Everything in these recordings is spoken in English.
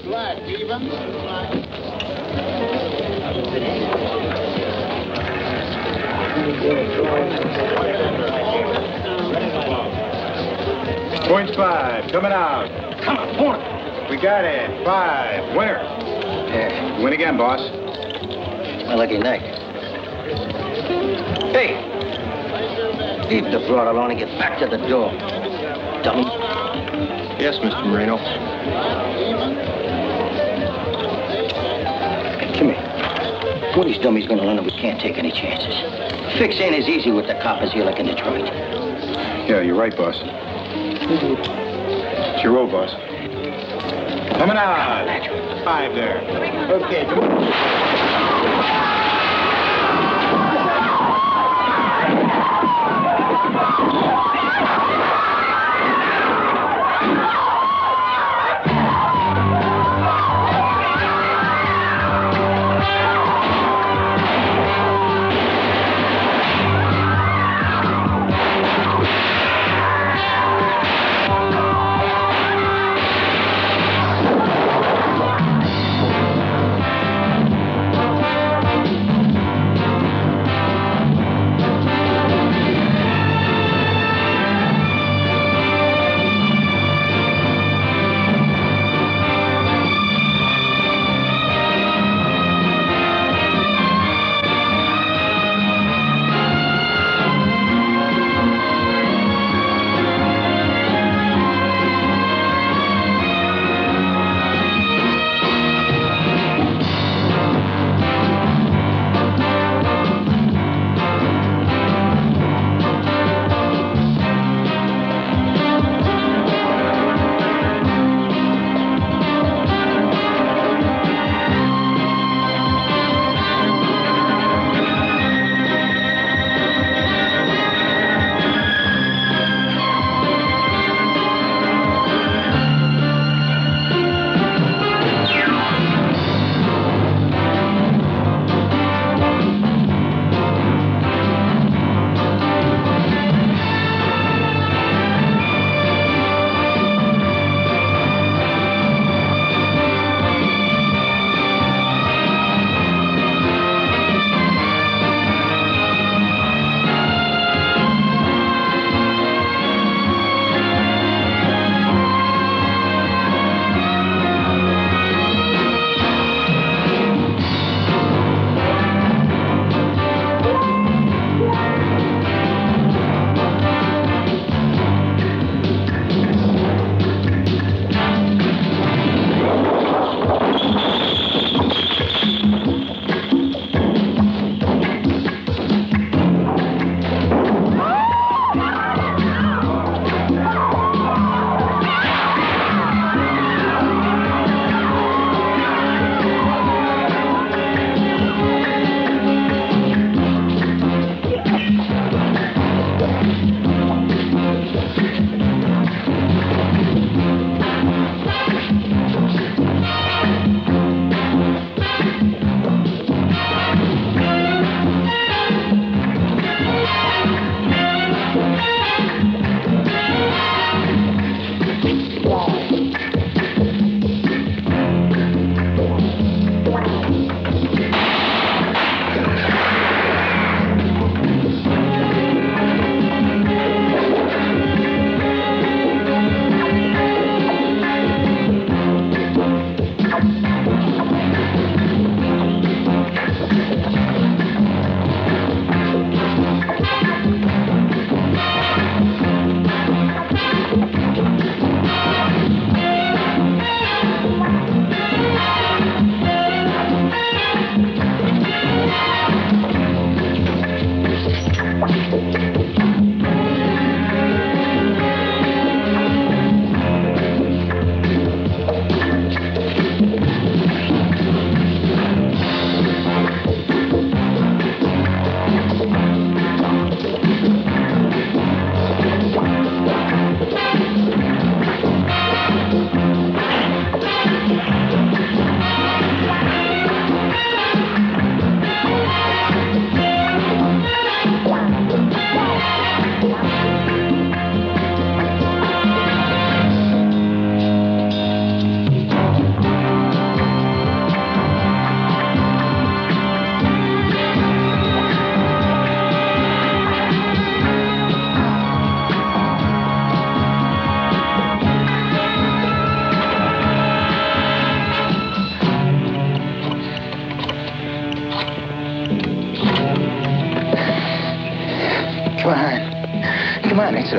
Black, even. Point 5, coming out. Come on, point. We got it. 5, winner. Yeah. Win again, boss. My lucky night. Hey! Leave the broad alone and get back to the door. Dummy. Yes, Mr. Moreno. Come here. One of these dummies gonna learn that we can't take any chances. Fix ain't as easy with the coppers here like in Detroit. Yeah, you're right, boss. It's your road, boss. Coming out. 5 there. Okay, come on.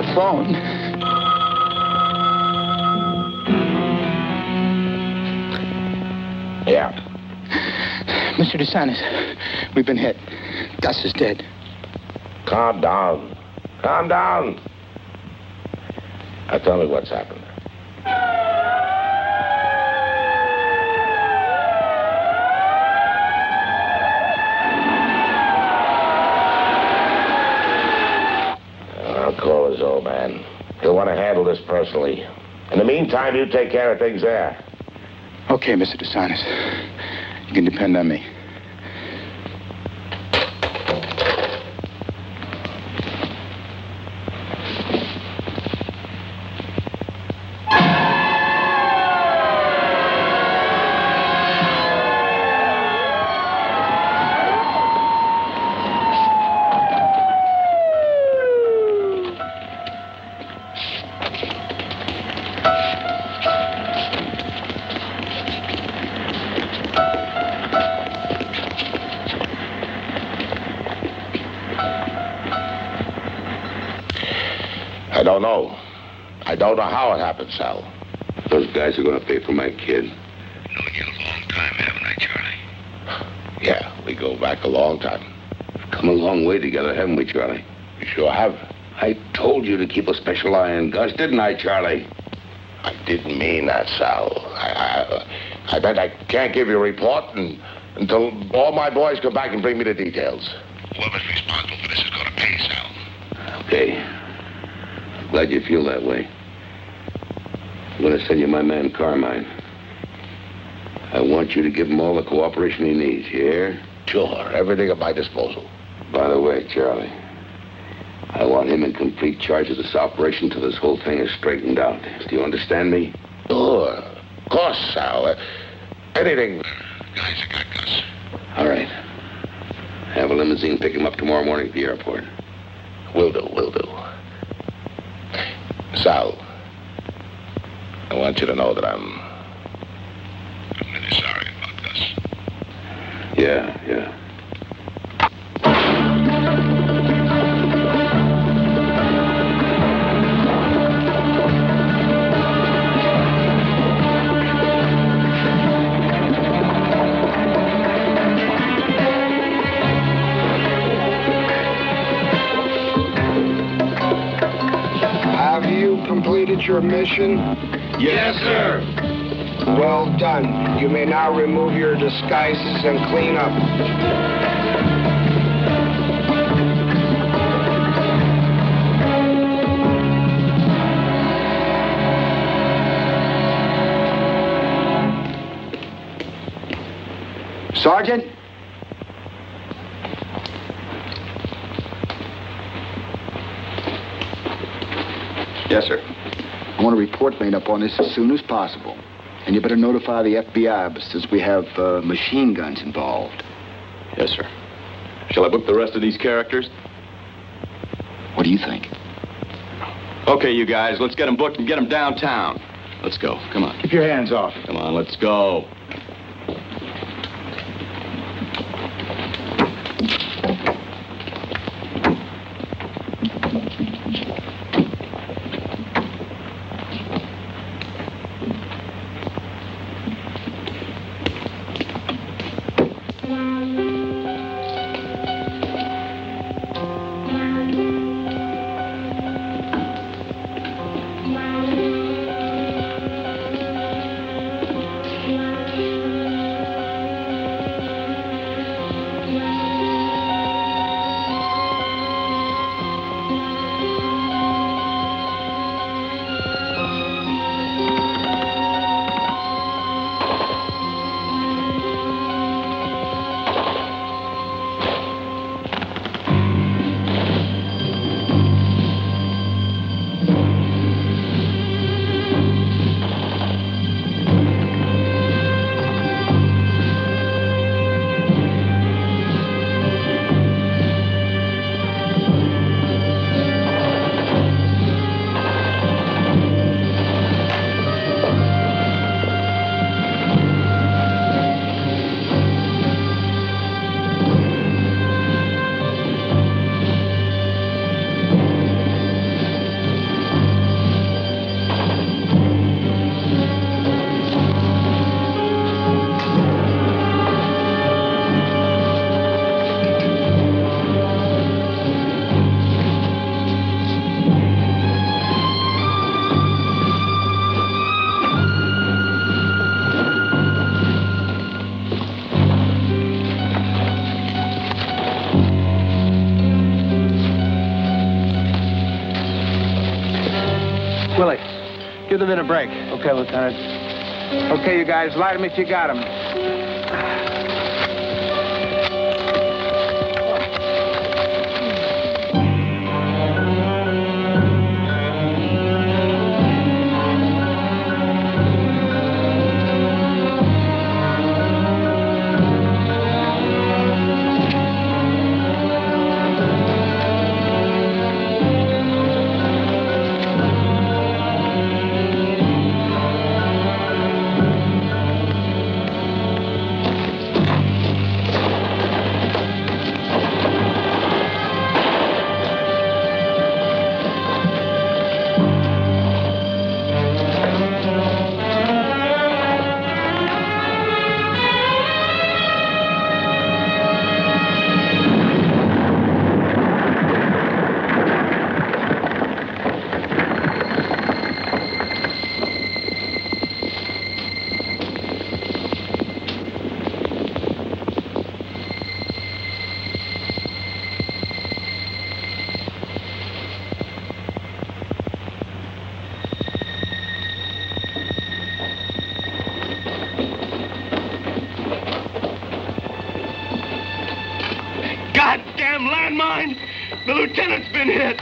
the phone. Yeah. Mr. DeSantis, we've been hit. Gus is dead. Calm down. Calm down. Now tell me what's happened. I'll call his old man. He'll want to handle this personally. In the meantime, you take care of things there. Okay, Mr. DeSantis. You can depend on me. I don't know how it happened, Sal. Those guys are going to pay for my kid. Known you a long time, haven't I, Charlie? Yeah, we go back a long time. We've come a long way together, haven't we, Charlie? We sure have. I told you to keep a special eye on Gus, didn't I, Charlie? I didn't mean that, Sal. I bet I can't give you a report until all my boys come back and bring me the details. Whoever's responsible for this is going to pay, Sal. Okay. Glad you feel that way. I'm going to send you my man Carmine. I want you to give him all the cooperation he needs, you hear? Sure, everything at my disposal. By the way, Charlie, I want him in complete charge of this operation till this whole thing is straightened out. Do you understand me? Sure, of course, Sal. Anything. Guys, I got Gus. All right. Have a limousine pick him up tomorrow morning at the airport. Will do. Sal, I want you to know that I'm really sorry about Gus. Yeah. Completed your mission? Yes, sir. Well done. You may now remove your disguises and clean up. Sergeant? Yes, sir. I want a report made up on this as soon as possible. And you better notify the FBI, since we have machine guns involved. Yes, sir. Shall I book the rest of these characters? What do you think? Okay, you guys, let's get them booked and get them downtown. Let's go. Come on. Keep your hands off. Come on, let's go. them in a break. Okay, Lieutenant. Okay, you guys, light them if you got them. Goddamn landmine! The lieutenant's been hit!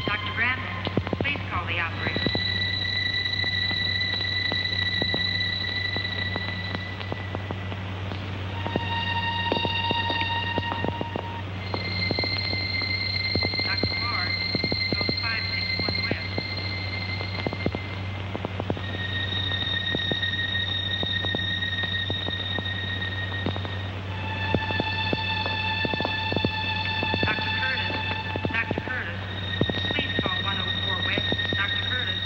Dr. Brandon, please call the operator. Dr. Moore, code 561 West. Dr. Curtis, please call 104 West. Dr. Curtis.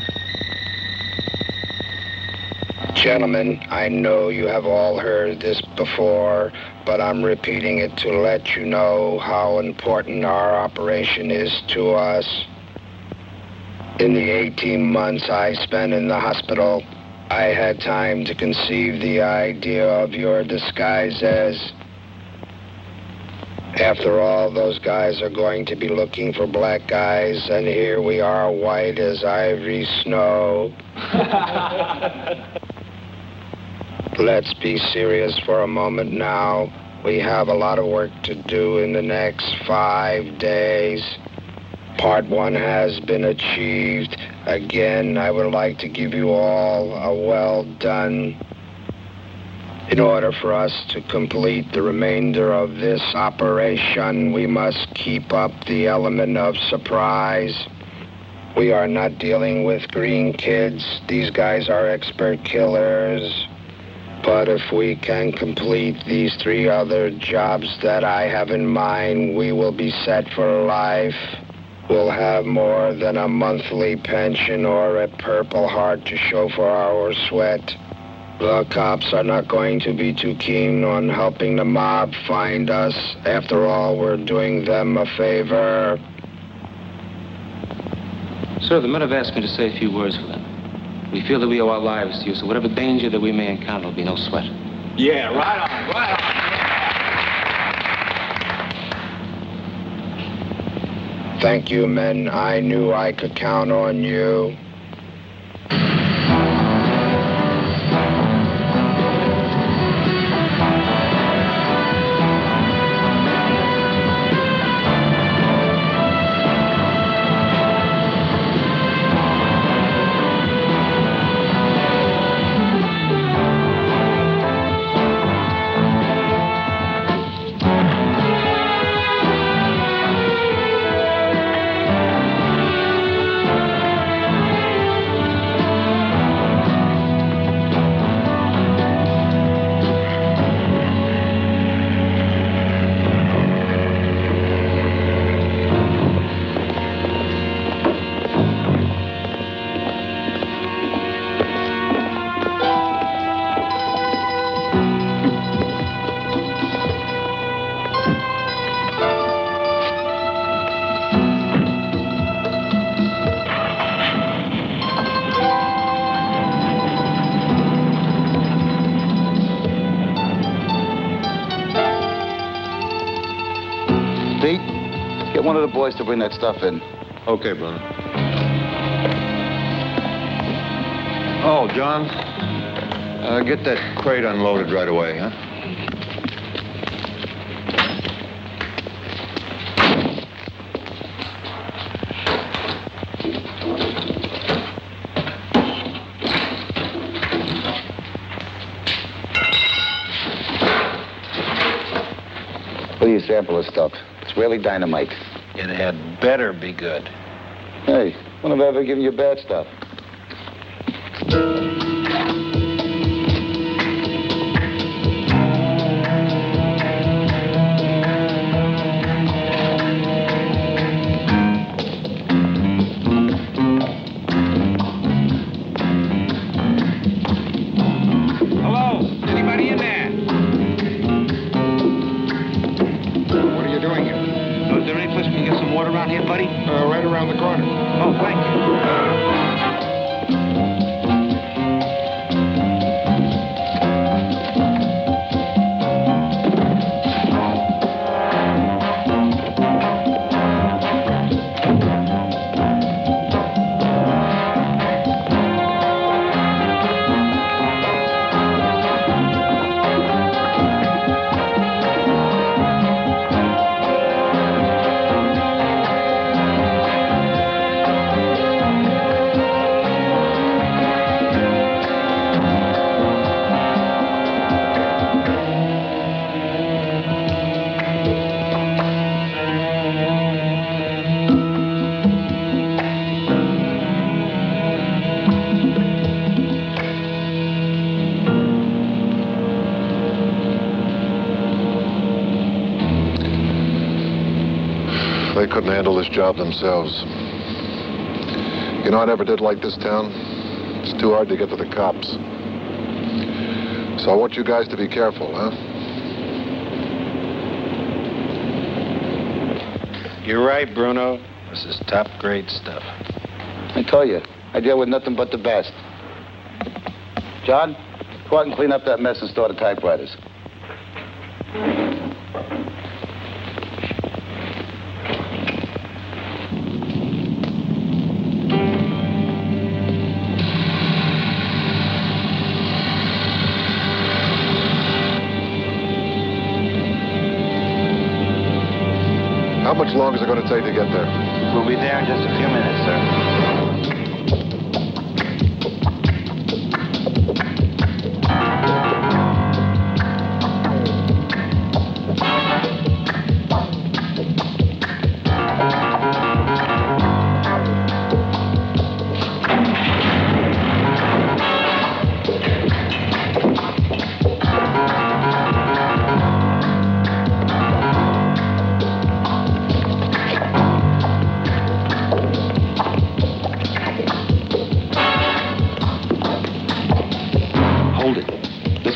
Gentlemen, I know you have all heard this before, but I'm repeating it to let you know how important our operation is to us. In the 18 months I spent in the hospital, I had time to conceive the idea of your disguises. After all, those guys are going to be looking for black guys, and here we are, white as ivory snow. Let's be serious for a moment now. We have a lot of work to do in the next 5 days. Part 1 has been achieved. Again, I would like to give you all a well done. In order for us to complete the remainder of this operation, we must keep up the element of surprise. We are not dealing with green kids. These guys are expert killers. But if we can complete these 3 other jobs that I have in mind, we will be set for life. We'll have more than a monthly pension or a Purple Heart to show for our sweat. The cops are not going to be too keen on helping the mob find us. After all, we're doing them a favor. Sir, the men have asked me to say a few words for them. We feel that we owe our lives to you, so whatever danger that we may encounter will be no sweat. Yeah, right on, right on. Thank you, men. I knew I could count on you. one of the boys to bring that stuff in. Okay, brother. Oh, John, get that crate unloaded right away, huh? What do you sample this stuff? It's really dynamite. It had better be good. Hey, when have I ever given you bad stuff? Hello? Anybody in there? What are you doing here? Is there any place we can get some water around here, buddy? Right around the corner. Oh, thank you. They couldn't handle this job themselves. You know, I never did like this town. It's too hard to get to the cops. So I want you guys to be careful, huh? You're right, Bruno. This is top-grade stuff. I tell you, I deal with nothing but the best. John, go out and clean up that mess and store the typewriters. How much longer is it going to take to get there? We'll be there in just a few minutes, sir.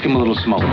Give him a little smoke.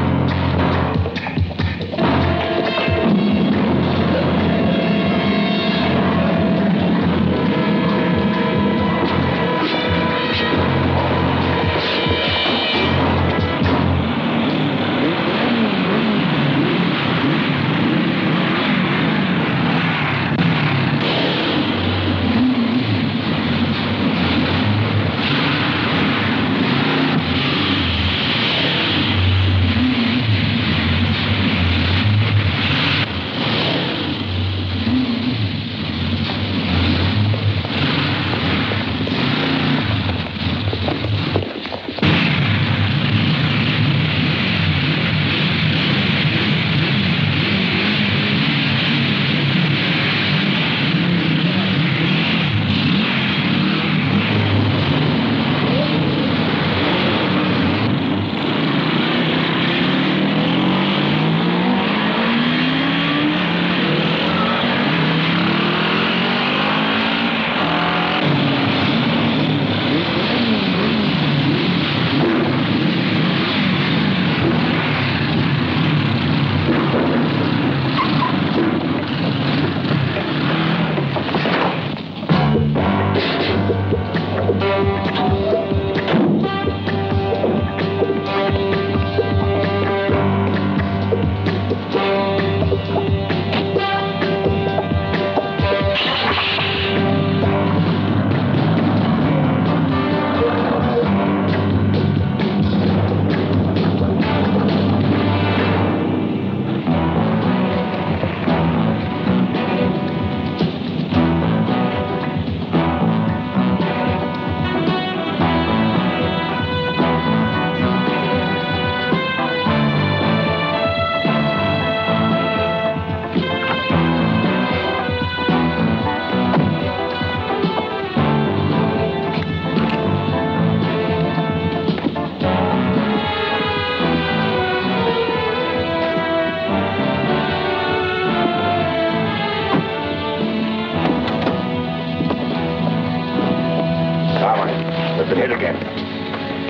been hit again.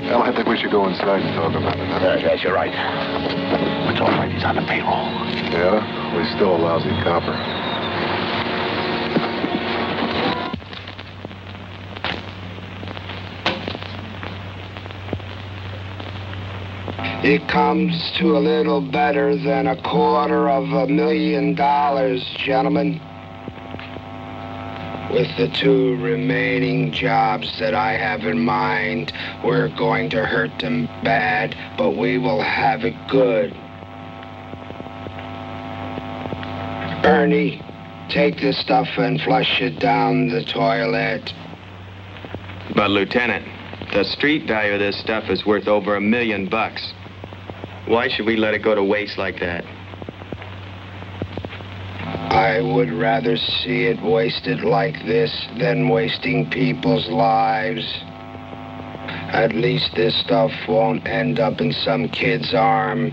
Well, I think we should go inside and talk about it. Huh? Yes, you're right. It's all right. He's on the payroll. Yeah? Well, he's still a lousy copper. It comes to a little better than $250,000, gentlemen. With the 2 remaining jobs that I have in mind, we're going to hurt them bad, but we will have it good. Ernie, take this stuff and flush it down the toilet. But, Lieutenant, the street value of this stuff is worth over $1 million. Why should we let it go to waste like that? I would rather see it wasted like this than wasting people's lives. At least this stuff won't end up in some kid's arm.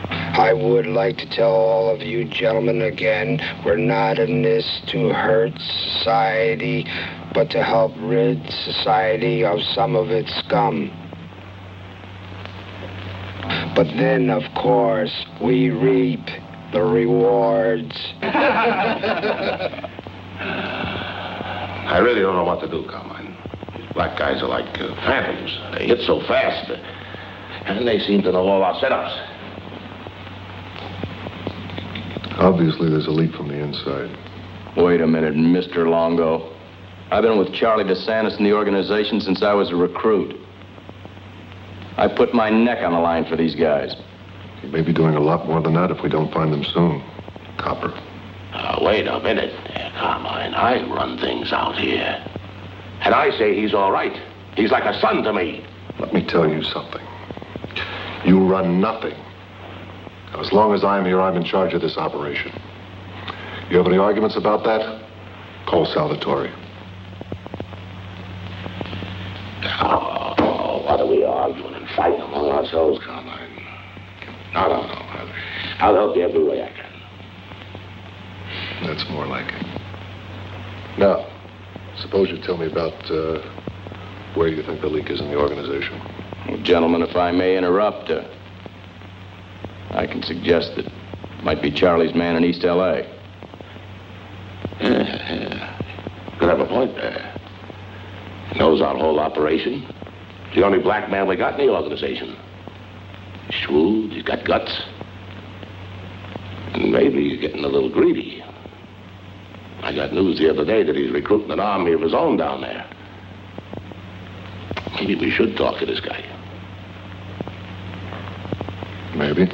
I would like to tell all of you gentlemen again, we're not in this to hurt society, but to help rid society of some of its scum. But then, of course, we reap the rewards. I really don't know what to do, Carmine. These black guys are like phantoms. They hit so fast, and they seem to know all our setups. Obviously, there's a leak from the inside. Wait a minute, Mr. Longo. I've been with Charlie DeSantis in the organization since I was a recruit. I put my neck on the line for these guys. He may be doing a lot more than that if we don't find them soon. Copper. Wait a minute, Carmine. I run things out here. And I say he's all right. He's like a son to me. Let me tell you something. You run nothing. Now, as long as I'm here, I'm in charge of this operation. You have any arguments about that? Call Salvatore. What are we arguing and fighting among ourselves, Carmine? No. I'll help you every way I can. That's more like it. Now, suppose you tell me about where you think the leak is in the organization. Well, gentlemen, if I may interrupt, I can suggest that it might be Charlie's man in East L.A. Yeah. Could have a point there. He knows our whole operation. He's the only black man we got in the organization. He's shrewd, he's got guts. And maybe he's getting a little greedy. I got news the other day that he's recruiting an army of his own down there. Maybe we should talk to this guy. Maybe.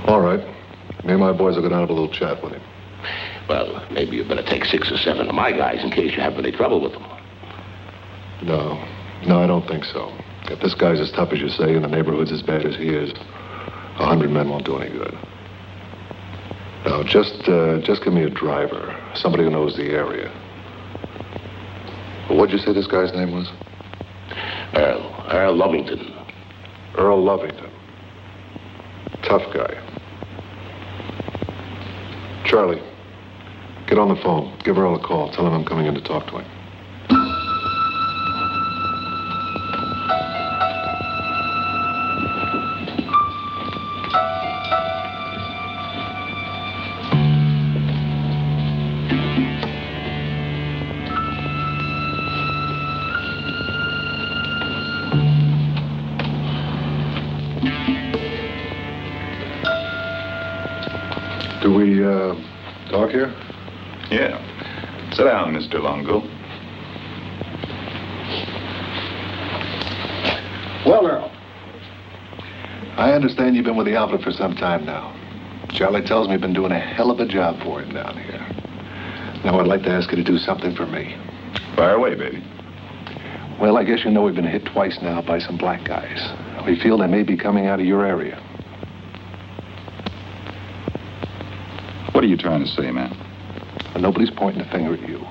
All right. Me and my boys will go down and have a little chat with him. Well, maybe you better take 6 or 7 of my guys in case you have any trouble with them. No, I don't think so. If this guy's as tough as you say and the neighborhood's as bad as he is, 100 men won't do any good. Now, just give me a driver, somebody who knows the area. Well, what'd you say this guy's name was? Earl Lovington. Earl Lovington. Tough guy. Charlie, get on the phone. Give Earl a call. Tell him I'm coming in to talk to him. Do we, talk here? Yeah. Sit down, Mr. Longo. Well, Earl. I understand you've been with the outfit for some time now. Charlie tells me you've been doing a hell of a job for him down here. Now, I'd like to ask you to do something for me. Fire away, baby. Well, I guess you know we've been hit twice now by some black guys. We feel they may be coming out of your area. What are you trying to say, man? Well, nobody's pointing a finger at you.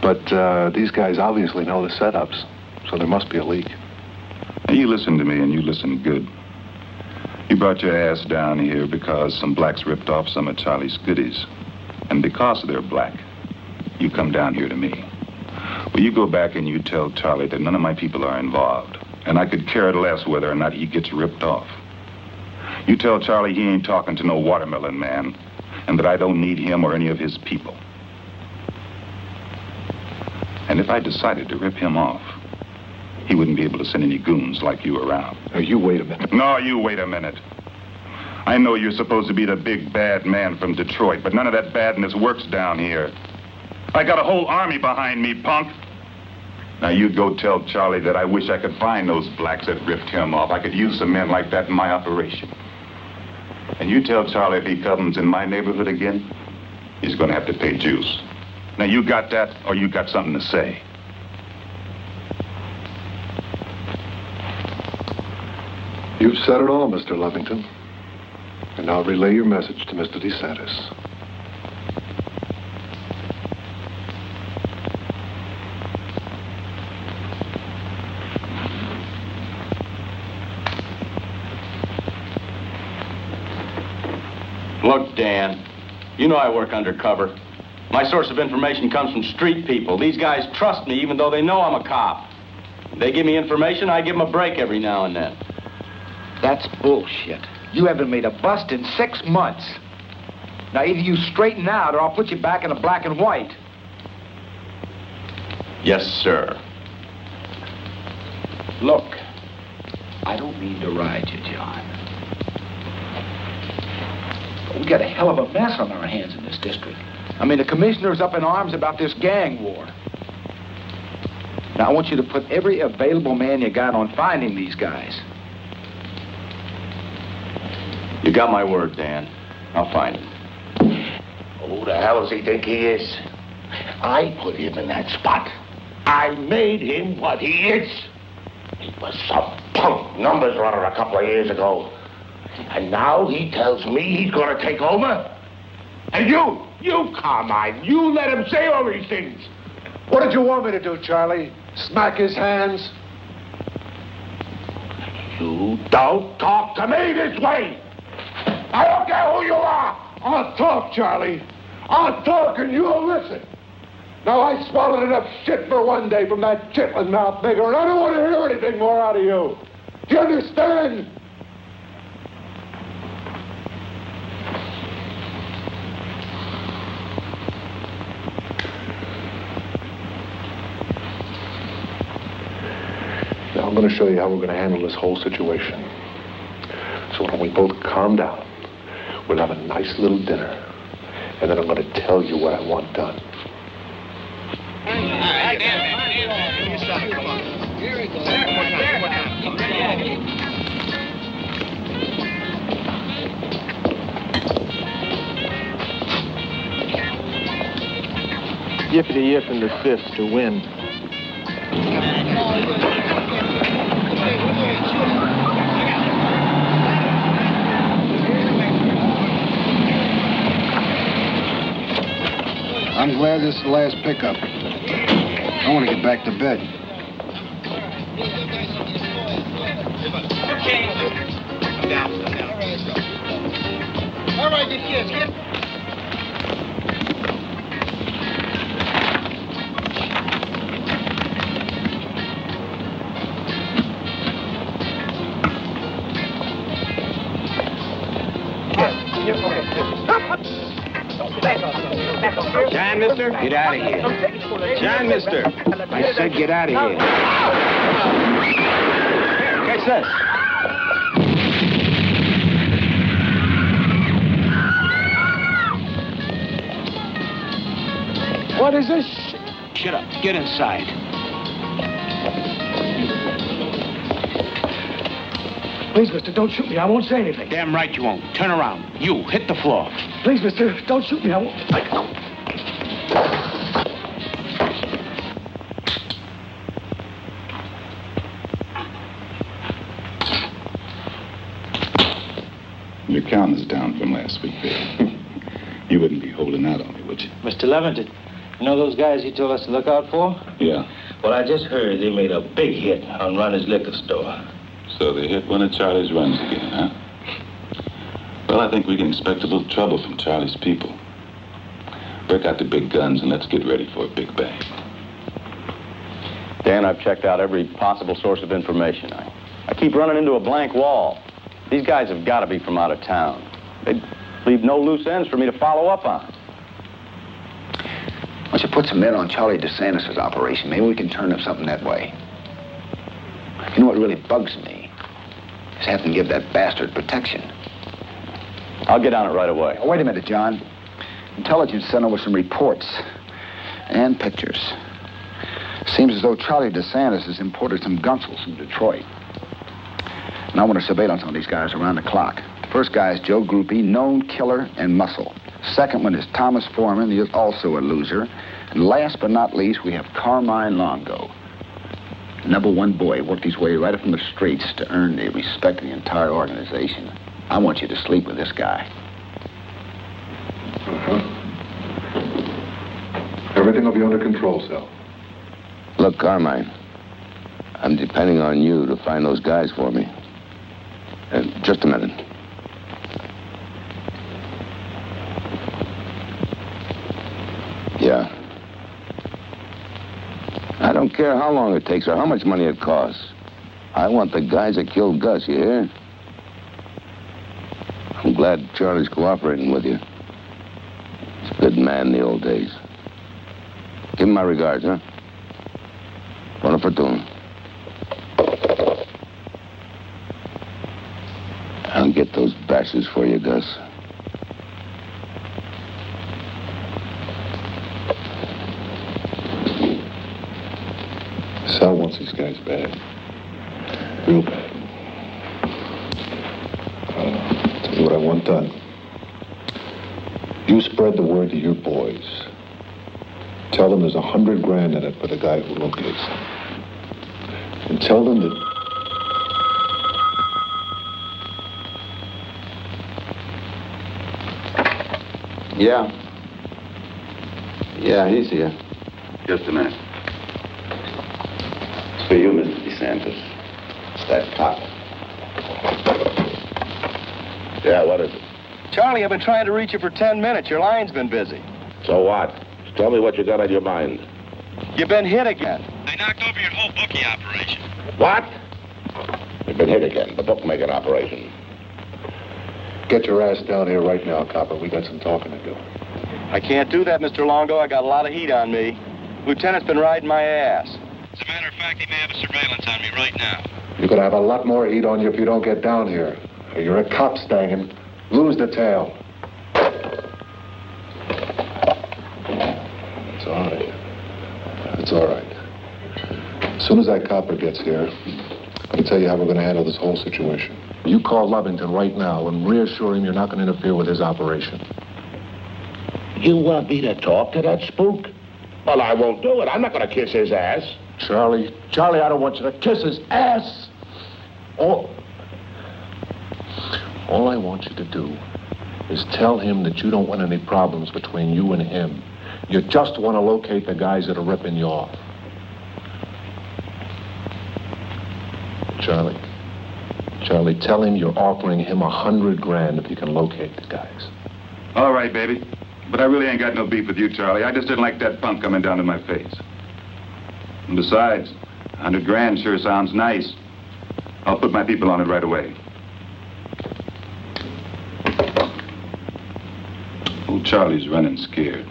But these guys obviously know the setups, so there must be a leak. Now, you listen to me, and you listen good. You brought your ass down here because some blacks ripped off some of Charlie's goodies. And because they're black, you come down here to me. Well, you go back and you tell Charlie that none of my people are involved, and I could care less whether or not he gets ripped off. You tell Charlie he ain't talking to no watermelon man, and that I don't need him or any of his people. And if I decided to rip him off, he wouldn't be able to send any goons like you around. Now, you wait a minute. No, you wait a minute. I know you're supposed to be the big bad man from Detroit, but none of that badness works down here. I got a whole army behind me, punk. Now, you go tell Charlie that I wish I could find those blacks that ripped him off. I could use some men like that in my operation. And you tell Charlie if he comes in my neighborhood again, he's going to have to pay juice. Now, you got that, or you got something to say? You've said it all, Mr. Lovington. And I'll relay your message to Mr. DeSantis. Look, Dan, you know I work undercover. My source of information comes from street people. These guys trust me even though they know I'm a cop. They give me information, I give them a break every now and then. That's bullshit. You haven't made a bust in 6 months. Now, either you straighten out or I'll put you back in a black and white. Yes, sir. Look, I don't mean to ride you, John. But we got a hell of a mess on our hands in this district. I mean, the commissioner's up in arms about this gang war. Now, I want you to put every available man you got on finding these guys. You got my word, Dan. I'll find him. Who the hell does he think he is? I put him in that spot. I made him what he is. He was some punk numbers runner a couple of years ago. And now he tells me he's going to take over? And you, Carmine, you let him say all these things. What did you want me to do, Charlie? Smack his hands? You don't talk to me this way. I don't care who you are. I'll talk, Charlie. I'll talk and you'll listen. Now, I swallowed enough shit for one day from that chitlin mouth nigger, and I don't want to hear anything more out of you. Do you understand? Now, I'm going to show you how we're going to handle this whole situation. So when we both calm down, we'll have a nice little dinner. And then I'm going to tell you what I want done. Yippity-yip in the fifth to win. I'm glad this is the last pickup. I want to get back to bed. All right, you kids, get... John, mister, get out of here. John, mister. I said get out of here. Catch this. What is this? Shut up. Get inside. Please, mister, don't shoot me. I won't say anything. Damn right you won't. Turn around. You, hit the floor. Please, mister, don't shoot me. I won't. Your count is down from last week, Bill. You wouldn't be holding out on me, would you? Mr. Levington, you know those guys you told us to look out for? Yeah. Well, I just heard they made a big hit on Ronnie's liquor store. So they hit one of Charlie's runs again, huh? Well, I think we can expect a little trouble from Charlie's people. Break out the big guns and let's get ready for a big bang. Dan, I've checked out every possible source of information. I keep running into a blank wall. These guys have got to be from out of town. They leave no loose ends for me to follow up on. Why don't you put some men on Charlie DeSantis' operation? Maybe we can turn up something that way. You know what really bugs me? Is having to give that bastard protection. I'll get on it right away. Oh, wait a minute, John. Intelligence sent over some reports and pictures. Seems as though Charlie DeSantis has imported some gunsels from Detroit. And I want a surveillance on these guys around the clock. The first guy is Joe Groupie, known killer and muscle. Second one is Thomas Foreman. He is also a loser. And last but not least, we have Carmine Longo. Number one boy, worked his way right up from the streets to earn the respect of the entire organization. I want you to sleep with this guy. Everything will be under control, Sal. Look, Carmine, I'm depending on you to find those guys for me. Just a minute. Yeah. I don't care how long it takes or how much money it costs. I want the guys that killed Gus, you hear? I'm glad Charlie's cooperating with you. He's a good man in the old days. Give him my regards, huh? Buona fortuna. I'll get those bastards for you, Gus. Sal wants these guys bad. Real bad. Tell you what I want done. You spread the word to your boys. Tell them there's $100,000 in it for the guy who locates them. And tell them that... Yeah. Yeah, he's here. Just a minute. It's for you, Mr. DeSantis. It's that cop. Yeah, what is it? Charlie, I've been trying to reach you for 10 minutes. Your line's been busy. So what? Tell me what you got on your mind. You've been hit again. They knocked over your whole bookie operation. What? You've been hit again. The bookmaking operation. Get your ass down here right now, copper. We got some talking to do. I can't do that, Mr. Longo. I got a lot of heat on me. Lieutenant's been riding my ass. As a matter of fact, he may have a surveillance on me right now. You're gonna have a lot more heat on you if you don't get down here. Or you're a cop, Stangen. Lose the tail. It's all right. It's all right. As soon as that copper gets here, I'm gonna tell you how we're gonna handle this whole situation. You call Lovington right now and reassure him you're not gonna interfere with his operation. You want me to talk to that spook? Well, I won't do it. I'm not going to kiss his ass. Charlie, I don't want you to kiss his ass. All I want you to do is tell him that you don't want any problems between you and him. You just want to locate the guys that are ripping you off. Charlie, tell him you're offering him $100,000 if you can locate the guys. All right, baby. But I really ain't got no beef with you, Charlie. I just didn't like that punk coming down in my face. And besides, $100,000 sure sounds nice. I'll put my people on it right away. Old Charlie's running scared.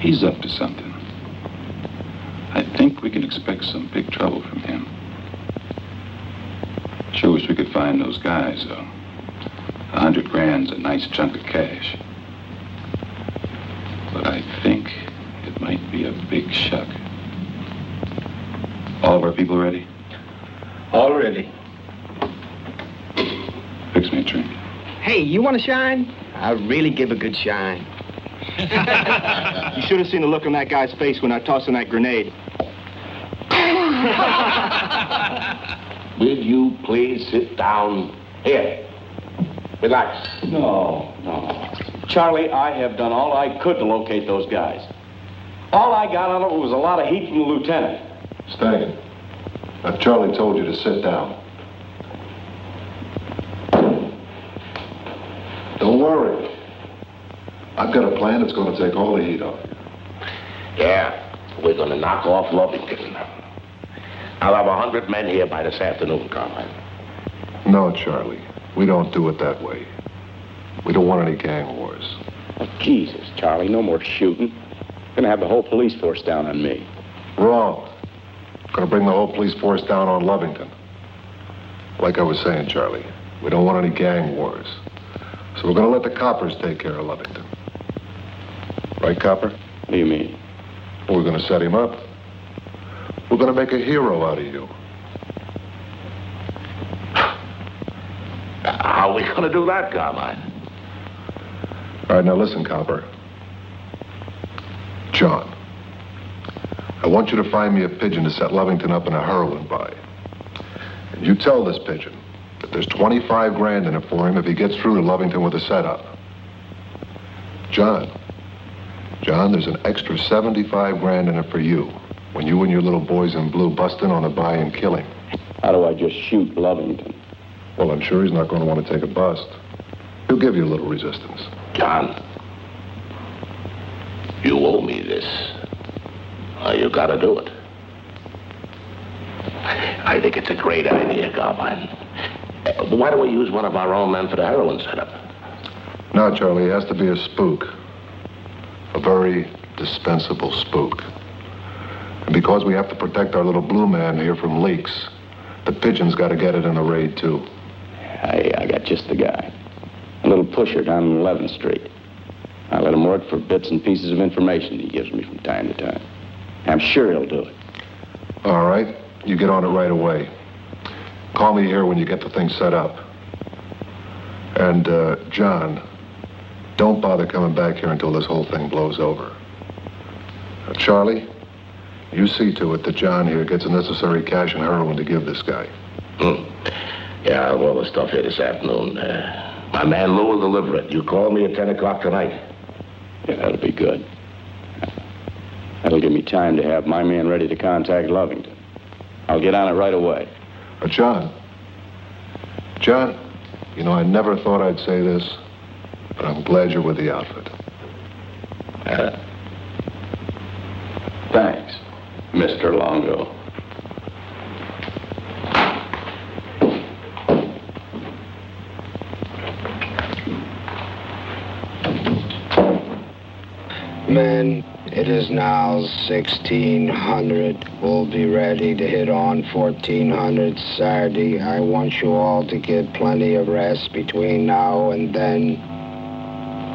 He's up to something. I think we can expect some big trouble from him. Sure wish we could find those guys, though. $100,000's a nice chunk of cash. But I think it might be a big shuck. All of our people ready? All ready. Fix me a drink. Hey, you want to shine? I really give a good shine. You should have seen the look on that guy's face when I tossed him that grenade. Will you please sit down? Here. Relax. No. Charlie, I have done all I could to locate those guys. All I got out of it was a lot of heat from the lieutenant. Stangen, Charlie told you to sit down. Don't worry. I've got a plan that's going to take all the heat off you. Yeah, we're going to knock off Lovington. I'll have 100 men here by this afternoon, Carmine. No, Charlie. We don't do it that way. We don't want any gang wars. Oh, Jesus, Charlie, no more shooting. Gonna have the whole police force down on me. Wrong. Gonna bring the whole police force down on Lovington. Like I was saying, Charlie, we don't want any gang wars. So we're gonna let the coppers take care of Lovington. Right, Copper? What do you mean? We're gonna set him up. We're gonna make a hero out of you. How are we going to do that, Carmine? All right, now listen, Copper. John, I want you to find me a pigeon to set Lovington up in a heroin buy. And you tell this pigeon that there's 25 grand in it for him if he gets through to Lovington with a setup. John, there's an extra 75 grand in it for you when you and your little boys in blue bust in on the buy and kill him. How do I just shoot Lovington? Well, I'm sure he's not going to want to take a bust. He'll give you a little resistance. John, you owe me this. You got to do it. I think it's a great idea, Carmine. Why don't we use one of our own men for the heroin setup? No, Charlie, it has to be a spook. A very dispensable spook. And because we have to protect our little blue man here from leaks, the pigeon's got to get it in a raid, too. I got just the guy. A little pusher down on 11th Street. I let him work for bits and pieces of information he gives me from time to time. I'm sure he'll do it. All right. You get on it right away. Call me here when you get the thing set up. And, John, don't bother coming back here until this whole thing blows over. Charlie, you see to it that John here gets the necessary cash and heroin to give this guy. Yeah, I'll have all the stuff here this afternoon. My man Lou will deliver it. You call me at 10 o'clock tonight. Yeah, that'll be good. That'll give me time to have my man ready to contact Lovington. I'll get on it right away. John, you know, I never thought I'd say this, but I'm glad you're with the outfit. Thanks, Mr. Longo. Men, it is now 1600. We'll be ready to hit on 1400 Saturday. I want you all to get plenty of rest between now and then.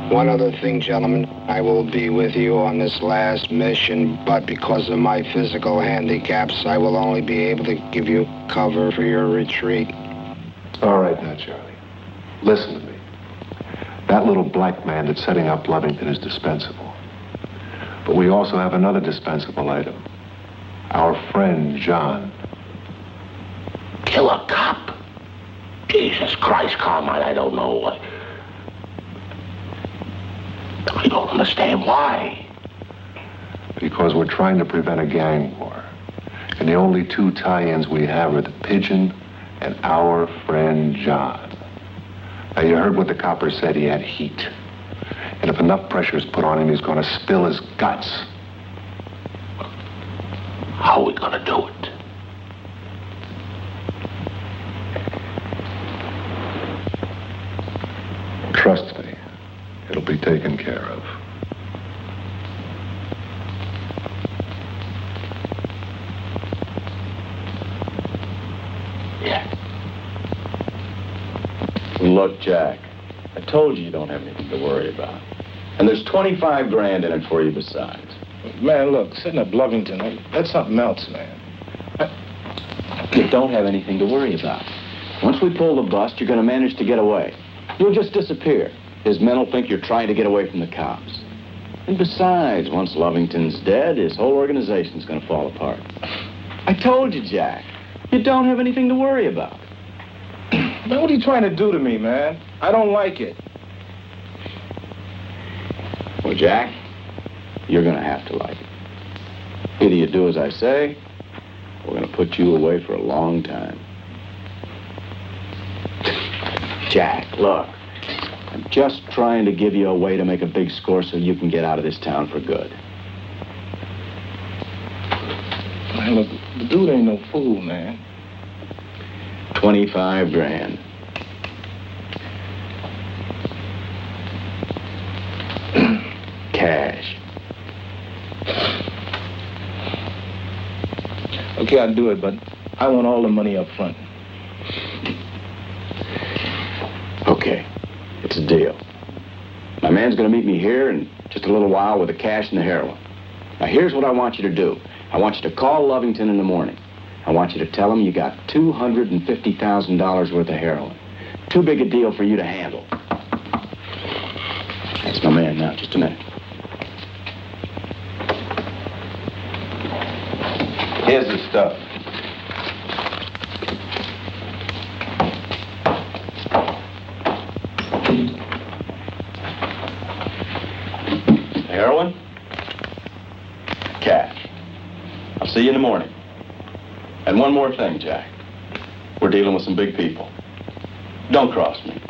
One other thing, gentlemen. I will be with you on this last mission, but because of my physical handicaps, I will only be able to give you cover for your retreat. All right now, Charlie. Listen to me. That little black man that's setting up Lovington is dispensable. But we also have another dispensable item. Our friend, John. Kill a cop? Jesus Christ, Carmine, I don't know. I don't understand why. Because we're trying to prevent a gang war. And the only two tie-ins we have are the pigeon and our friend, John. Now, you heard what the copper said. He had heat. And if enough pressure is put on him, he's going to spill his guts. How are we going to do it? Trust me, it'll be taken care of. Yeah. Look, Jack, I told you don't have anything to worry about. And there's 25 grand in it for you besides. Man, look, setting up Lovington, that's something else, man. You don't have anything to worry about. Once we pull the bust, you're going to manage to get away. You'll just disappear. His men will think you're trying to get away from the cops. And besides, once Lovington's dead, his whole organization's going to fall apart. I told you, Jack. You don't have anything to worry about. Man, what are you trying to do to me, man? I don't like it. Well, Jack, you're going to have to like it. Either you do as I say, or we're going to put you away for a long time. Jack, look. I'm just trying to give you a way to make a big score so you can get out of this town for good. Man, look, the dude ain't no fool, man. 25 grand. Cash. Okay, I'll do it, but I want all the money up front. Okay, it's a deal. My man's gonna meet me here in just a little while with the cash and the heroin. Now, here's what I want you to do. I want you to call Lovington in the morning. I want you to tell him you got $250,000 worth of heroin. Too big a deal for you to handle. That's my man now. Just a minute. Here's the stuff. Heroin? Cash. I'll see you in the morning. And one more thing, Jack. We're dealing with some big people. Don't cross me.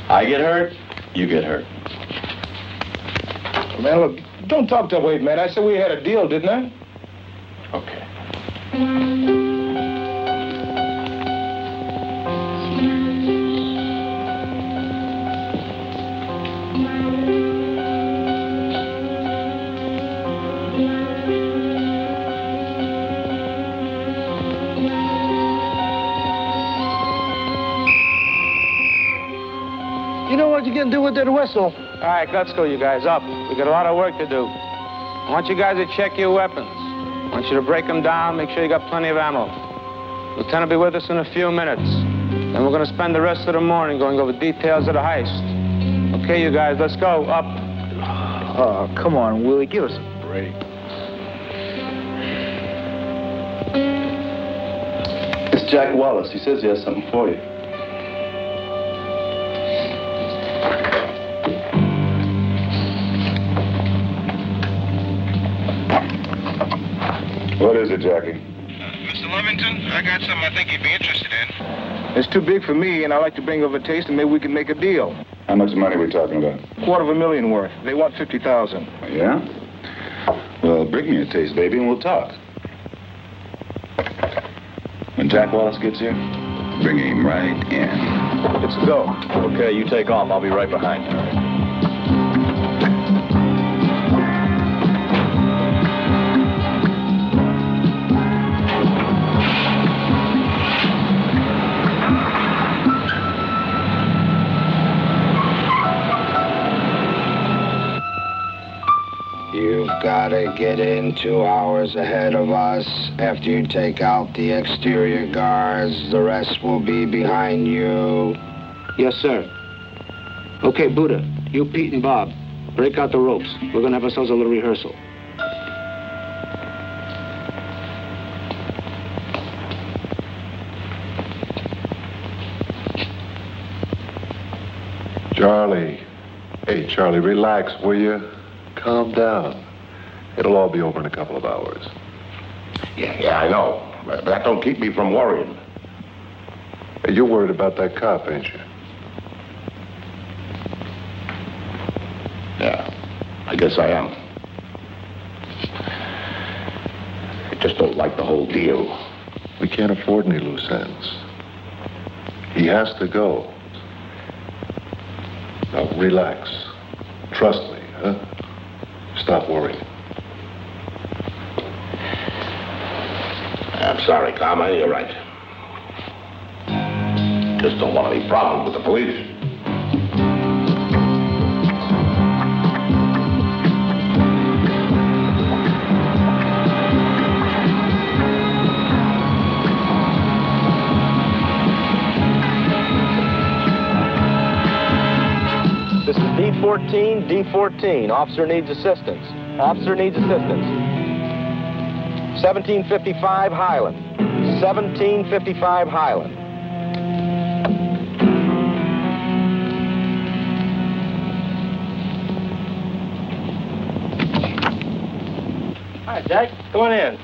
I get hurt, you get hurt. Man, look, don't talk that way, man. I said we had a deal, didn't I? Okay. You know what you can do with that whistle? All right, let's go, you guys. Up. We got a lot of work to do. I want you guys to check your weapons. I want you to break them down, make sure you got plenty of ammo. Lieutenant will be with us in a few minutes. Then we're going to spend the rest of the morning going over details of the heist. Okay, you guys, let's go. Up. Oh, come on, Willie, give us a break. It's Jack Wallace. He says he has something for you. What is it, Jackie? Mr. Lovington, I got something I think you'd be interested in. It's too big for me, and I'd like to bring over a taste, and maybe we can make a deal. How much money are we talking about? $250,000 worth. They want $50,000. Yeah? Well, bring me a taste, baby, and we'll talk. When Jack Wallace gets here, bring him right in. It's a go. Okay, you take off. I'll be right behind you. You've got to get in 2 hours ahead of us. After you take out the exterior guards, the rest will be behind you. Yes, sir. Okay, Buddha, you, Pete, and Bob, break out the ropes. We're going to have ourselves a little rehearsal. Charlie. Hey, Charlie, relax, will you? Calm down. It'll all be over in a couple of hours. Yeah, I know. But that don't keep me from worrying. Hey, you're worried about that cop, ain't you? Yeah, I guess I am. I just don't like the whole deal. We can't afford any loose ends. He has to go. Now, relax. Trust me, huh? Stop worrying. I'm sorry, Carmine, you're right. Just don't want any problems with the police. This is D14, D14. Officer needs assistance. Officer needs assistance. 1755 Highland. 1755 Highland. Hi, Jack. Come on in.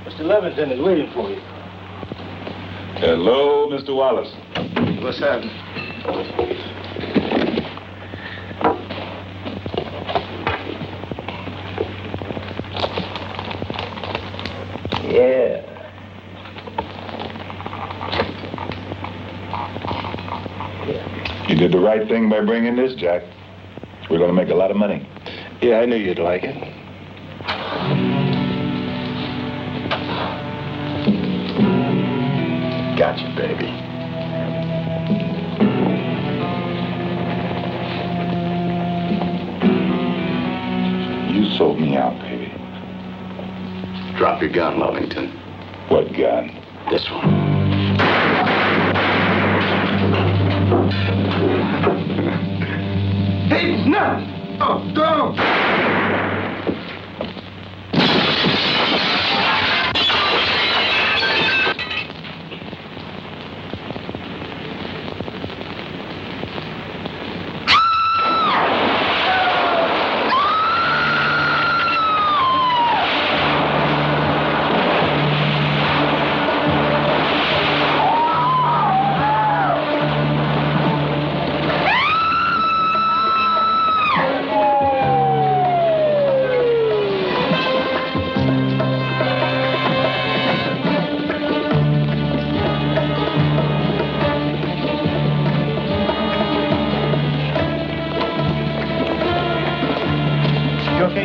Mr. Lovington is waiting for you. Hello, Mr. Wallace. What's happening? right thing by bringing this, Jack. We're going to make a lot of money. Yeah, I knew you'd like it. Gotcha, baby. You sold me out, baby. Drop your gun, Lovington. What gun? This one. Hey, no! Oh, don't!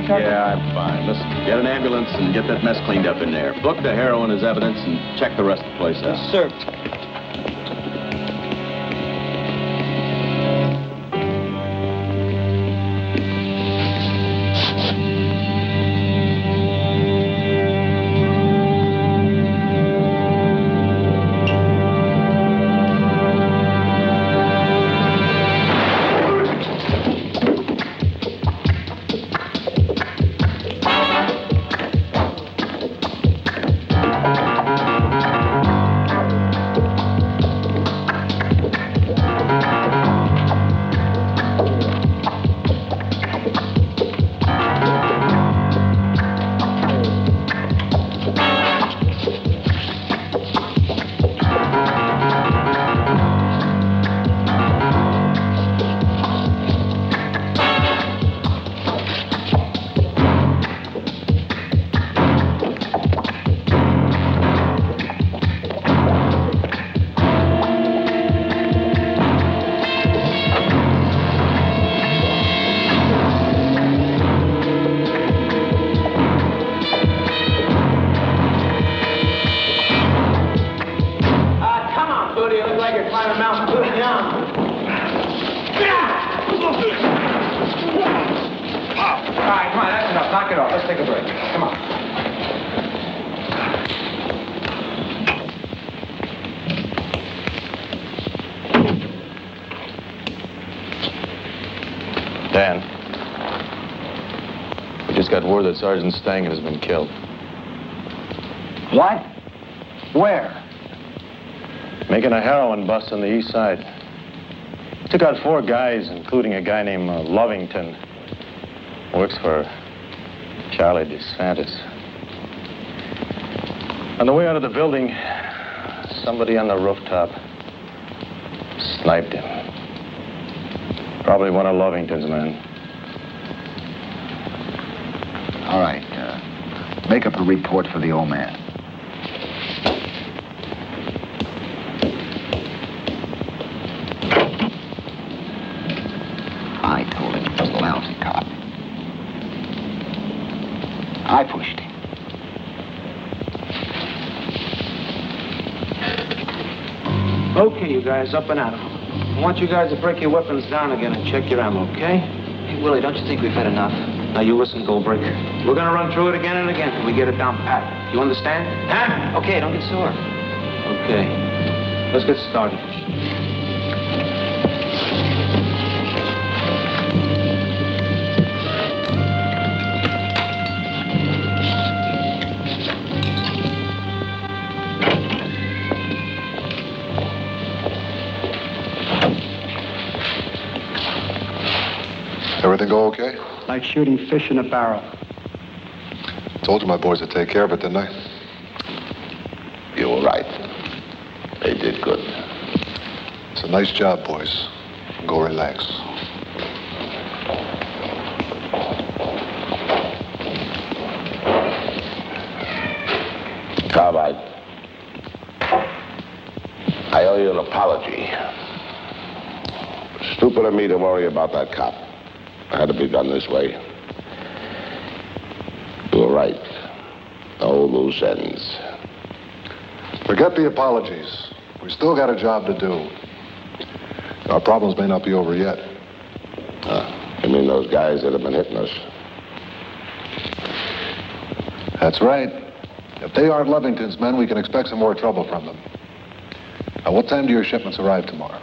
Yeah, I'm fine. Listen, get an ambulance and get that mess cleaned up in there. Book the heroin as evidence and check the rest of the place out. Yes, sir. Dan, we just got word that Sergeant Stangen has been killed. What? Where? Making a heroin bust on the east side. Took out 4 guys, including a guy named Lovington. Works for Charlie DeSantis. On the way out of the building, somebody on the rooftop sniped him. Probably one of Lovington's men. All right. Make up a report for the old man. I told him he was a lousy cop. I pushed him. Okay, you guys, up and at 'em. I want you guys to break your weapons down again and check your ammo, okay? Hey, Willie, don't you think we've had enough? Now, you listen, Goldbrick. We're gonna run through it again and again till we get it down pat. You understand? Huh? Okay, don't get sore. Okay. Let's get started. Everything go okay? Like shooting fish in a barrel. Told you my boys would take care of it, didn't I? You were right. They did good. It's a nice job, boys. Go relax. Carbide, I owe you an apology. Stupid stupid of me to worry about that cop. It had to be done this way. You were right. No loose ends. Forget the apologies. We still got a job to do. Our problems may not be over yet. You mean those guys that have been hitting us? That's right. If they aren't Lovington's men, we can expect some more trouble from them. Now, what time do your shipments arrive tomorrow?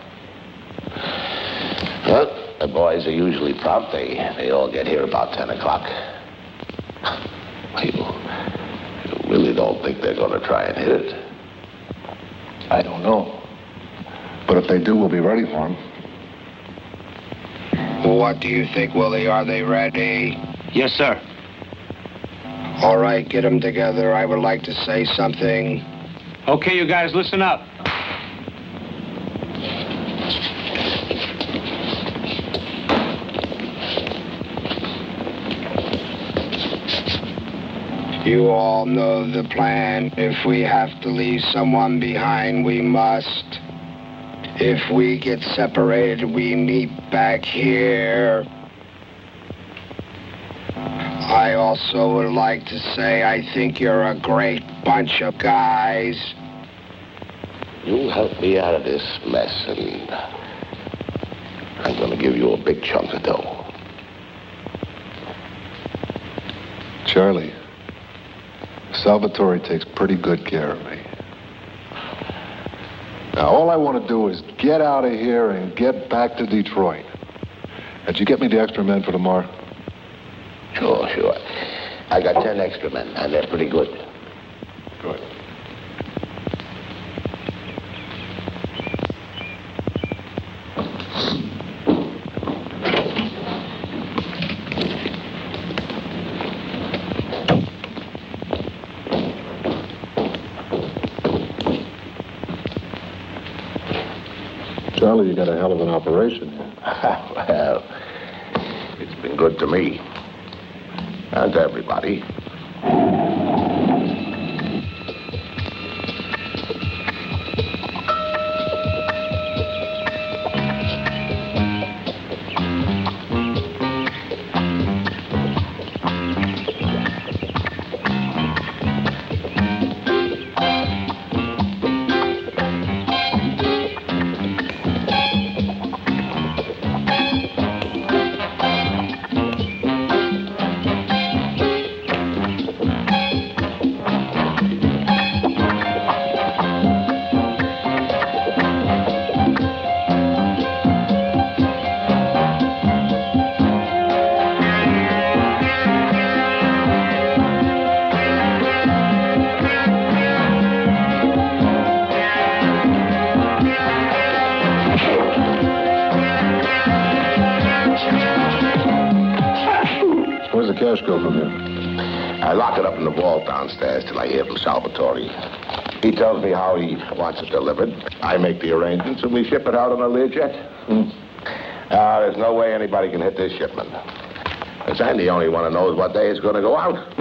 Well, the boys are usually prompt. They all get here about 10 o'clock. You really don't think they're going to try and hit it? I don't know. But if they do, we'll be ready for them. What do you think, Willie? Are they ready? Yes, sir. All right, get them together. I would like to say something. Okay, you guys, listen up. You all know the plan. If we have to leave someone behind, we must. If we get separated, we meet back here. I also would like to say I think you're a great bunch of guys. You help me out of this mess, and I'm going to give you a big chunk of dough. Charlie, Salvatore takes pretty good care of me. Now, all I want to do is get out of here and get back to Detroit. Did you get me the extra men for tomorrow? Sure. I got 10 extra men, and they're pretty good. Good. Charlie, you got a hell of an operation here. Well, it's been good to me. And to everybody. Where's the cash go from here? I lock it up in the vault downstairs till I hear from Salvatore. He tells me how he wants it delivered. I make the arrangements, and we ship it out on a Learjet. There's no way anybody can hit this shipment. Because I'm the only one who knows what day it's going to go out.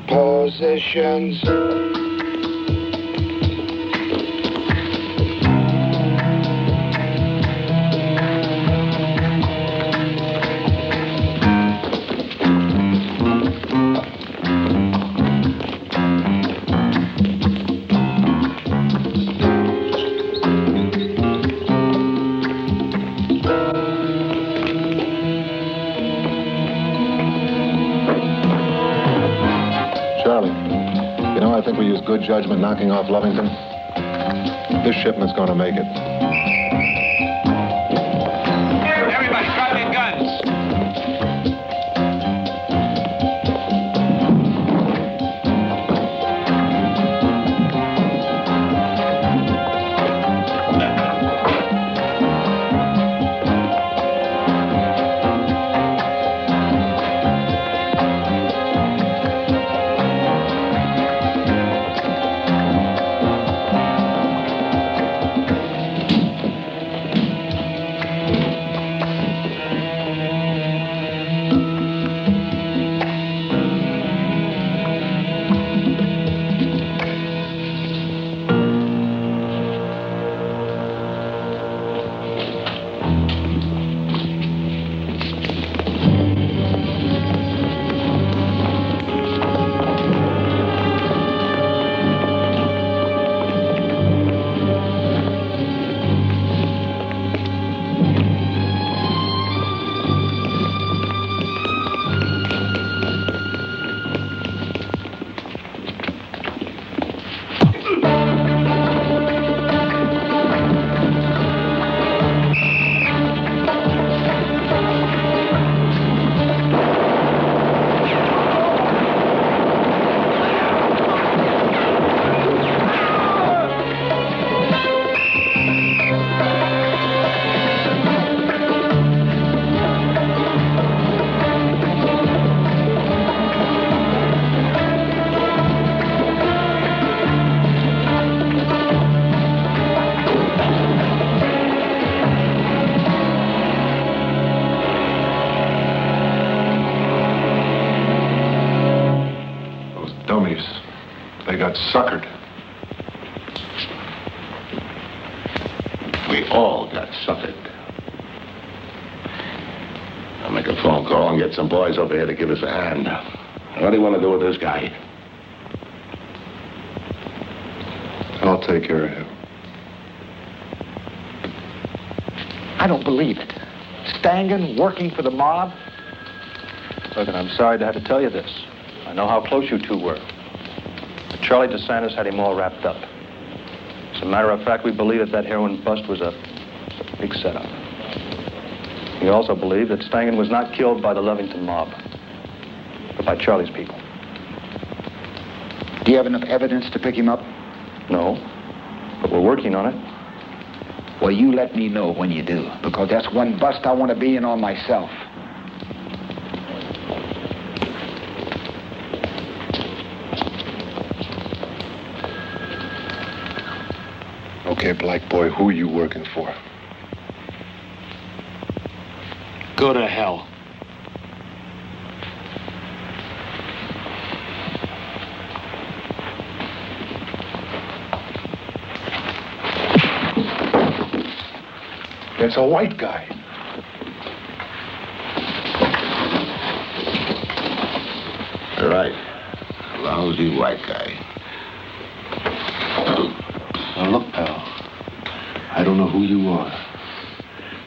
Positions. I think we used good judgment knocking off Lovington. This shipment's going to make it. Everybody, drop your guns. They got suckered. We all got suckered. I'll make a phone call and get some boys over here to give us a hand. What do you want to do with this guy? I'll take care of him. I don't believe it. Stangen working for the mob? Look, and I'm sorry to have to tell you this. I know how close you two were. But Charlie DeSantis had him all wrapped up. As a matter of fact, we believe that heroin bust was a big setup. We also believe that Stangen was not killed by the Lovington mob, but by Charlie's people. Do you have enough evidence to pick him up? No, but we're working on it. Well, you let me know when you do, because that's one bust I want to be in on myself. Okay, Black Boy, who are you working for? Go to hell. It's a white guy. Right. Lousy white guy. Now look, pal. I don't know who you are,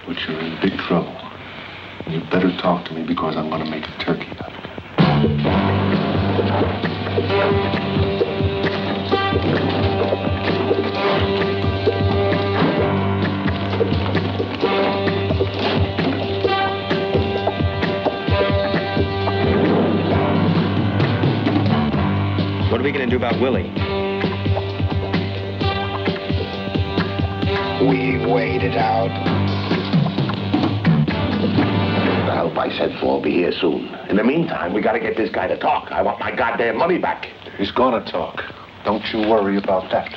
but you're in big trouble. And you better talk to me because I'm going to make a turkey out of What are we going to do about Willie? We waited out. The help I sent for will be here soon. In the meantime, we got to get this guy to talk. I want my goddamn money back. He's going to talk. Don't you worry about that.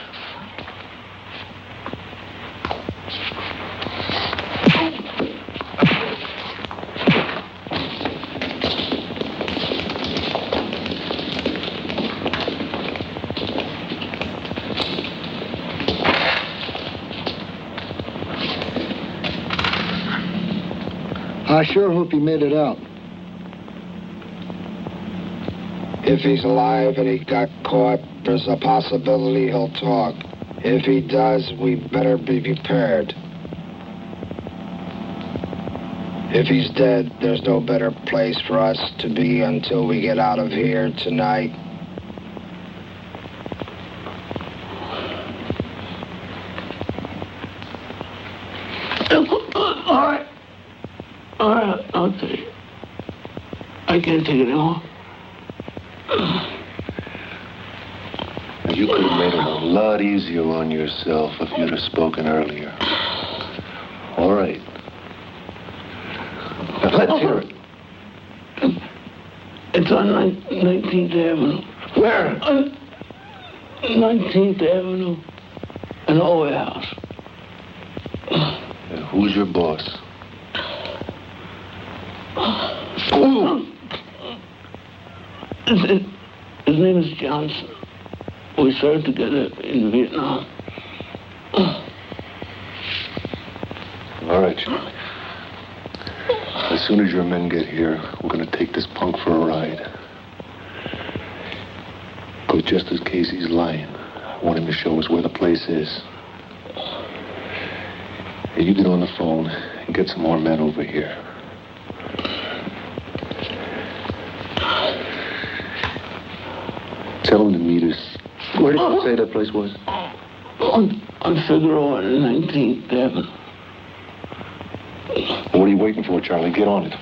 I sure hope he made it out. If he's alive and he got caught, there's a possibility he'll talk. If he does, we better be prepared. If he's dead, there's no better place for us to be until we get out of here tonight. All right, I'll take it. I can't take it anymore. You could have made it a lot easier on yourself if you'd have spoken earlier. All right. Now, let's hear it. It's on 19th Avenue. Where? On 19th Avenue. An old house. And who's your boss? His name is Johnson. We served together in Vietnam. All right, Charlie. As soon as your men get here, we're going to take this punk for a ride. Because just as Casey's lying, I want him to show us where the place is. Hey, you get on the phone and get some more men over here. Tell him to meet us. Where did you say that place was? On Figueroa and 19th Avenue. What are you waiting for, Charlie? Get on it.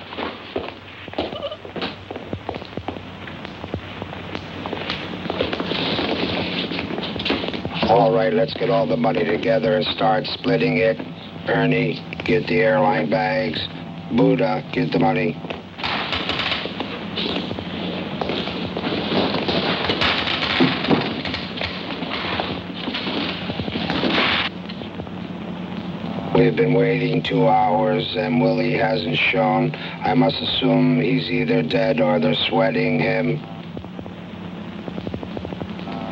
All right, let's get all the money together and start splitting it. Ernie, get the airline bags. Buddha, get the money. We've been waiting 2 hours and Willie hasn't shown. I must assume he's either dead or they're sweating him.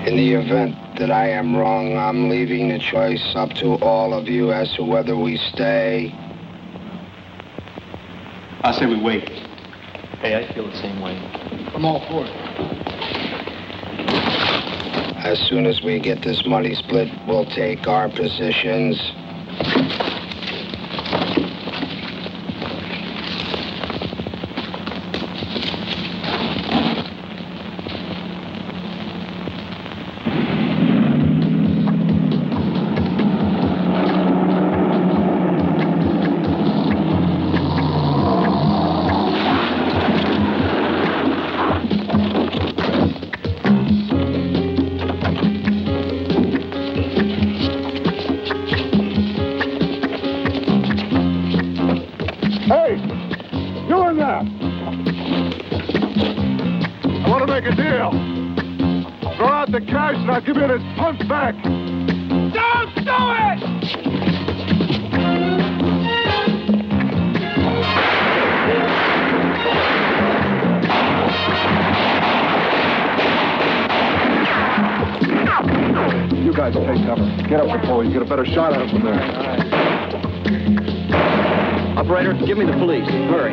In the event that I am wrong, I'm leaving the choice up to all of you as to whether we stay. I say we wait. Hey, I feel the same way. I'm all for it. As soon as we get this money split, we'll take our positions. Hey, you in there? I want to make a deal. Throw out the cash and I'll give you this punk back. Don't do it! You guys take cover. Get up the pole. You get a better shot at him from there. Operator, give me the police. Hurry.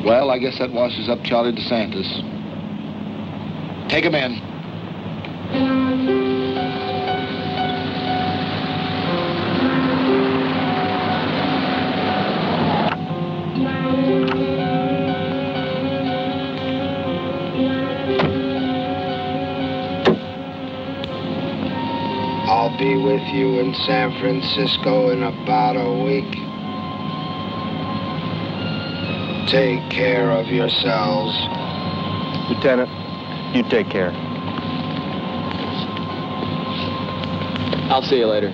Well, I guess that washes up Charlie DeSantis. Take him in. I'll be with you in San Francisco in about a week. Take care of yourselves. Lieutenant, you take care. I'll see you later.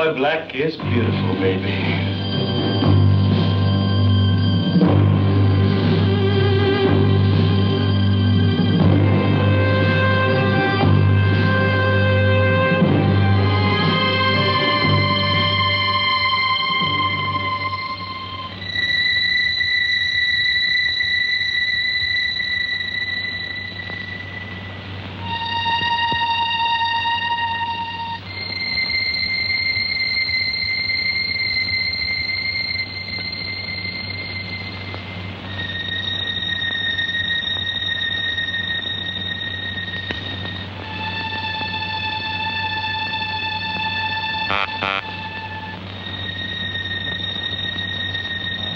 boy black is beautiful, baby.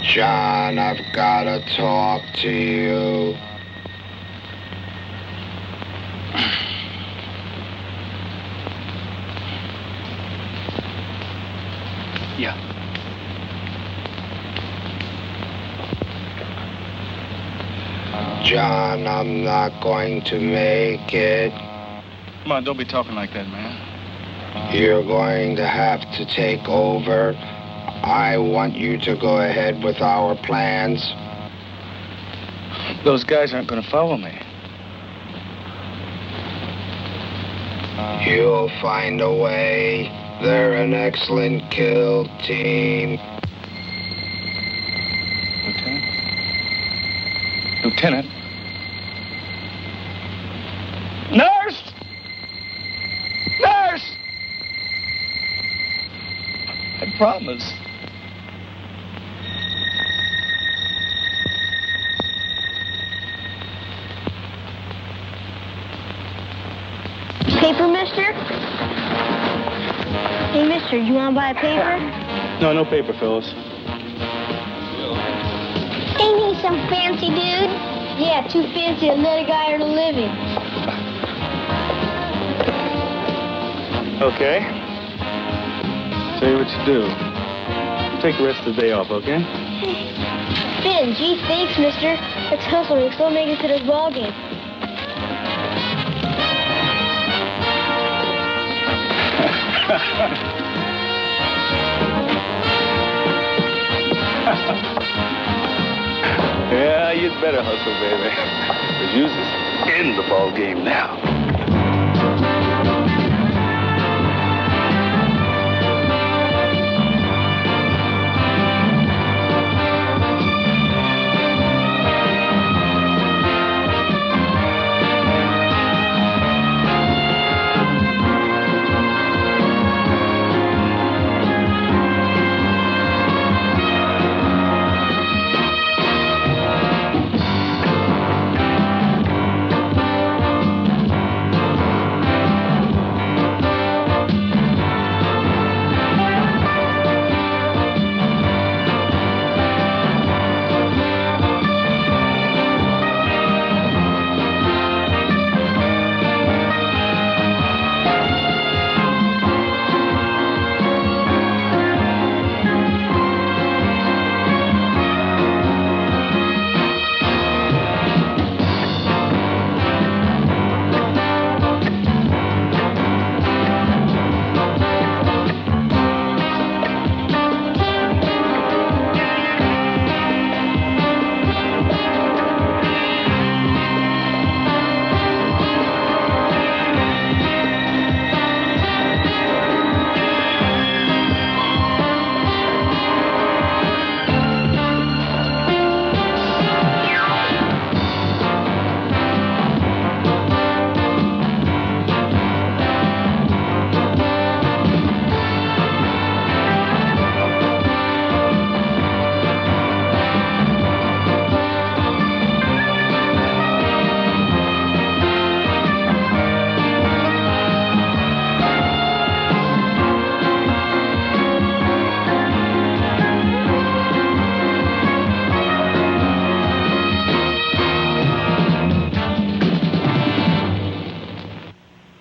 John, I've got to talk to you. Yeah. John, I'm not going to make it. Come on, don't be talking like that, man. You're going to have to take over. I want you to go ahead with our plans. Those guys aren't going to follow me. You'll find a way. They're an excellent kill team. Lieutenant? Nurse! Nurse! I promise. Paper, mister? Hey, mister, you want to buy a paper? No, no paper, Phyllis. Ain't he some fancy dude? Yeah, too fancy to let a guy earn a living. Okay. Tell you what you do. Take the rest of the day off, okay? Finn, gee, thanks, mister. Let's hustle and still make it to this ball game. Yeah, you'd better hustle, baby. Because you're in the ball game now.